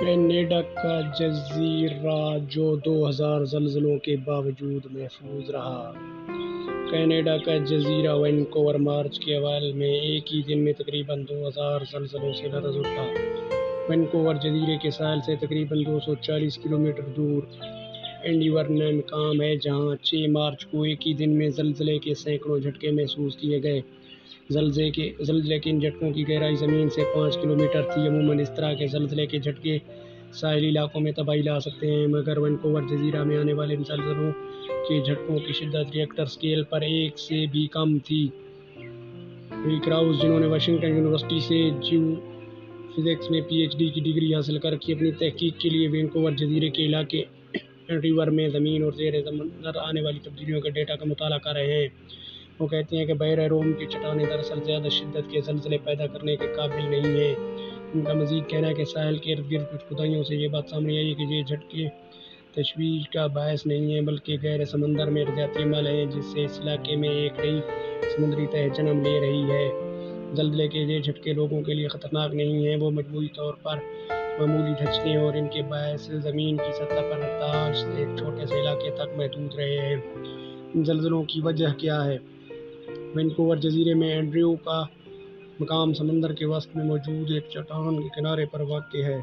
Canada کا جزیرہ جو 2000 زلزلوں کے باوجود محفوظ رہا۔ کینیڈا کا جزیرہ وینکوور مارچ کے اوائل میں ایک ہی دن میں تقریباً 2000 زلزلوں سے لرز اٹھا۔ وینکوور جزیرے کے ساحل سے تقریباً 240 کلومیٹر دور اینڈیور میں مقام ہے، جہاں 6 مارچ کو ایک ہی دن میں زلزلے کے سینکڑوں جھٹکے محسوس کیے گئے۔ زلزلے کے ان جھٹکوں کی گہرائی زمین سے 5 کلومیٹر تھی۔ عموماً اس طرح کے زلزلے کے جھٹکے ساحلی علاقوں میں تباہی لا سکتے ہیں، مگر وینکوور جزیرہ میں آنے والے زلزلوں کے جھٹکوں کی شدت ریکٹر اسکیل پر 1 سے بھی کم تھی۔ روی کراؤس، جنہوں نے واشنگٹن یونیورسٹی سے جیو فزکس میں پی ایچ ڈی کی ڈگری حاصل کر کے اپنی تحقیق کے لیے وینکوور جزیرے کے علاقے اینڈیور میں زمین اور زیر سمندر آنے والی تبدیلیوں کے ڈیٹا کا مطالعہ کر رہے ہیں۔ وہ کہتے ہیں کہ بحیرہ روم کی چٹانیں دراصل زیادہ شدت کے زلزلے پیدا کرنے کے قابل نہیں ہیں۔ ان کا مزید کہنا ہے کہ ساحل کے ارد گرد کچھ کھدائیوں سے یہ بات سامنے آئی ہے کہ یہ جھٹکے تشویش کا باعث نہیں ہیں، بلکہ گہرے سمندر میں ارضیاتی عمل ہیں، جس سے اس علاقے میں ایک نئی سمندری تہہ جنم لے رہی ہے۔ زلزلے کے یہ جھٹکے لوگوں کے لیے خطرناک نہیں ہیں، وہ مجموعی طور پر معمولی دھچکے اور ان کے باعث زمین کی سطح پر ارتعاش سے ایک چھوٹے سے علاقے تک محدود رہے ہیں۔ ان زلزلوں کی وجہ کیا ہے؟ وینکوور جزیرے میں اینڈریو کا مقام سمندر کے وسط میں موجود ایک چٹان کے کنارے پر واقع ہے۔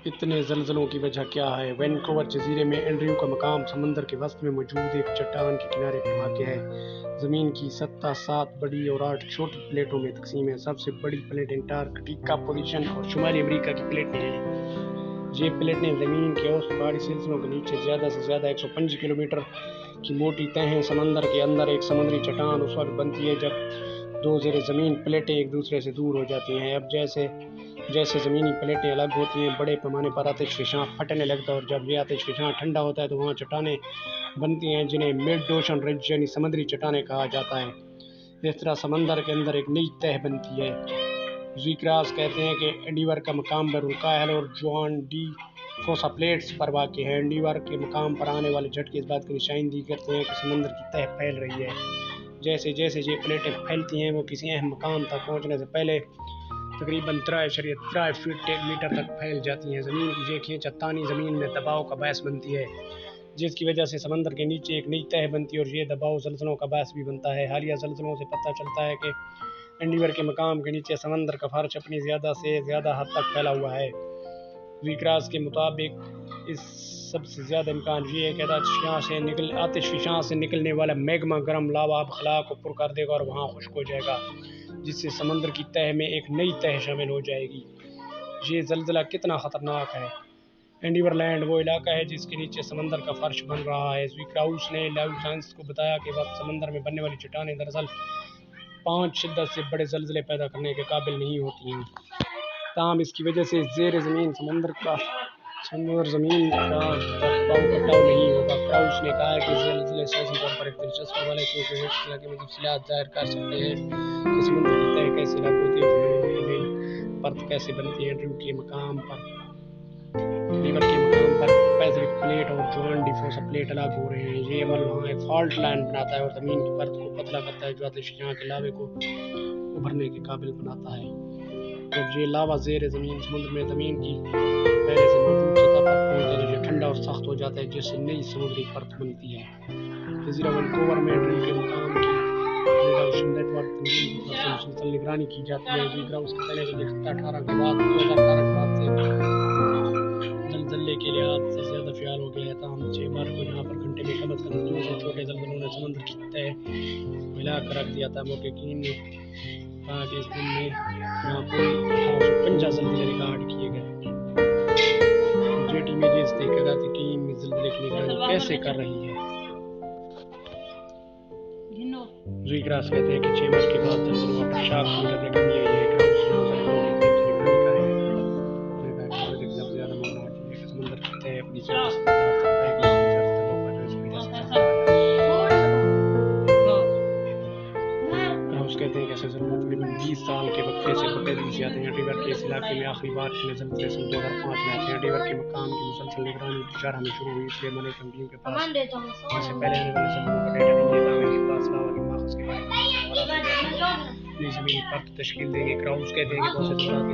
اتنے زلزلوں کی وجہ کیا ہے؟ وینکوور جزیرے میں اینڈریو کا مقام سمندر کے وسط میں موجود ایک چٹان کے کنارے پر واقع ہے۔ زمین کی سطح 7 بڑی اور 8 چھوٹی پلیٹوں میں تقسیم ہے۔ سب سے بڑی پلیٹ انٹارکٹیکا پوزیشن اور شمالی امریکہ کی پلیٹیں ہیں۔ یہ پلیٹیں زمین کے اوسط پہاڑی سلسلوں کے نیچے زیادہ سے زیادہ 105 کلومیٹر کی موٹی تہ ہیں۔ سمندر کے اندر ایک سمندری چٹان اس وقت بنتی ہے جب دو زیر زمین پلیٹیں ایک دوسرے سے دور ہو جاتی ہیں۔ اب جیسے جیسے زمینی پلیٹیں الگ ہوتی ہیں، بڑے پیمانے پر آتش فشاں پھٹنے لگتا ہے، اور جب یہ آتش فشاں ٹھنڈا ہوتا ہے تو وہاں چٹانیں بنتی ہیں، جنہیں مڈ اوشن رج یعنی سمندری چٹانیں کہا جاتا ہے۔ اس طرح سمندر کے اندر ایک نئی تہ بنتی ہے۔ روی کراؤس کہتے ہیں کہ اینڈیور کا مقام بحرالکاہل اور جوان ڈی فوسا پلیٹس پر واقع ہے۔ اینڈیور کے مقام پر آنے والے جھٹکے اس بات کی نشاندہی کرتے ہیں کہ سمندر کی تہ پھیل رہی ہے۔ جیسے جیسے یہ پلیٹیں پھیلتی ہیں، وہ کسی اہم مقام تک پہنچنے سے پہلے تقریباً 3.3 فٹ میٹر تک پھیل جاتی ہیں۔ زمین کی یہ کھینچ تانی زمین میں دباؤ کا باعث بنتی ہے، جس کی وجہ سے سمندر کے نیچے ایک نئی تہ بنتی ہے، اور یہ دباؤ زلزلوں کا باعث بھی بنتا ہے۔ حالیہ زلزلوں سے پتہ چلتا ہے کہ اینڈیور کے مقام کے نیچے سمندر کا فرش اپنی زیادہ سے زیادہ حد تک پھیلا ہوا ہے۔ روی کراؤس کے مطابق اس سب سے زیادہ امکان یہ ہے کہ آتش فشاں سے نکلنے والا میگما گرم لاوا اب خلا کو پر کر دے گا اور وہاں خشک ہو جائے گا، جس سے سمندر کی تہ میں ایک نئی تہ شامل ہو جائے گی۔ یہ زلزلہ کتنا خطرناک ہے؟ اینڈیور لینڈ وہ علاقہ ہے جس کے نیچے سمندر کا فرش بن رہا ہے۔ روی کراؤس نے لائیو سائنس کو بتایا کہ وقت سمندر میں بننے والی چٹانیں دراصل 5 شدت سے بڑے زلزلے پیدا کرنے کے قابل نہیں ہوتی ہیں، تاہم اس کی وجہ سے زیر زمین زمین کا کٹاؤ نہیں ہوگا۔ کراؤس نے کہا کہ زلزلے سیاسی طور پر ایک دلچسپ سوال ہے، کیونکہ وہ اس علاقے میں تفصیلات ظاہر کر سکتے ہیں کہ سمندر کی تہ کیسے الگ ہوتی ہے اور نئی پرت کیسے بنتی ہے۔ اینڈریو کے مقام پر پیسفک پلیٹ اور جوان ڈی فوسا پلیٹ الگ ہو رہے ہیں۔ یہ عمل وہاں ایک فالٹ لائن بناتا ہے اور زمین کی پرت کو پتلا کرتا ہے، جو آتش فشاں کے لاوے کو ابھرنے کے قابل بناتا ہے۔ جب یہ لاوا زیر زمین سمندر میں زمین کی پہلے سے موجود سطح پر پہنچتا ہے تو یہ ٹھنڈا اور سخت ہو جاتا ہے، جس سے نئی سمندری پرت بنتی ہے۔ جزیرہ وینکوور میں اینڈریو کے مقام کی کینیڈا اوشن نیٹ ورک تنظیم کی طرف سے مسلسل نگرانی کی جاتی ہے۔ روی کراؤس کا کہنا ہے کہ یہ خطہ 2018 کے بعد سے زلزلے کے لحاظ سے زیادہ فعال ہو گیا ہے، تاہم 6 مارچ کو یہاں پر گھنٹے میں کم از کم 2 سے چھوٹے زلزلوں نے سمندر کی تہ کو ہلا کر رکھ دیا تھا۔ محققین نے کہا کہ اس دن میں یہاں کل 1850 زلزلے ریکارڈ کیے گئے۔ جیٹ امیجز تحقیقاتی ٹیم اس زلزلے کی نگرانی کیسے کر رہی ہے؟ روی کراؤس کہتے ہیں کہ 6 مارچ کے بعد زلزلوں پر شاک میٹر میں کمی آئی ہے۔ کراؤس یہاں زلزلوں کی تیز نگرانی کر رہے ہیں۔ انہوں نے کہا کہ سب سے زیادہ معلوم ہوتی ہے کہ سمندر کی تہ اپنی زیادہ سے زیادہ حد تک بہہ گئی ہے، زیادہ تر لوگ پر اس کی وجہ سے کراؤس کہتے ہیں کہ زلزلے تقریباً 20 سال کے وقفے سے بتدریج سے آتے ہیں۔ اینڈیور کے اس علاقے میں آخری بار اتنے زلزلے سن 2005 میں آتے ہیں۔ اینڈیور کے مقام کی مسلسل نگرانی 2011 میں شروع ہوئی، اس لیے مانیٹرنگ ٹیم کے پاس اس سے پہلے آنے والے زلزلوں کا ڈیٹا نہیں ہے، تاہم ان کے پاس لاوا کے ماخذ کے بارے میں زمینی پرت تشکیل دیں گے. کراؤز کہتے ہیں کہ بہت سے دورات کی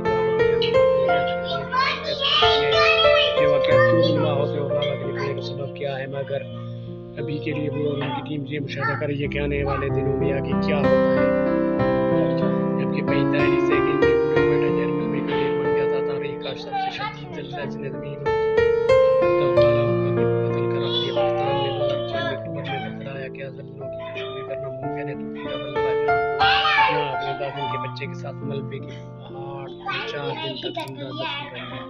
یہ واقعات کیوں رونما ہوتے اور لاوا کے نکلنے کا سبب کیا ہے. مگر ابھی کے لیے وہ اور ان کی ٹیم یہ مشاہدہ کر رہی ہے کہ آنے والے دنوں میں آگے کیا ہوتا ہے. جبکہ پہلی سیکنڈ میں پورے نوئیڈا جرمن میں گلیئر بن گیا تھا. تاریخ کا سب سے شدید زلزلہ جس نے زمین کو بدل کر رکھ دیا. پاکستان میں 2006 میں بتایا کیا زلزلوں کی پیشگوئی کرنا ممکن ہے. ترکی کا بلبہ جہاں اپنے دادن کے بچے کے ساتھ ملبے کے پہاڑ 4 دن تک زندہ دفن رہی.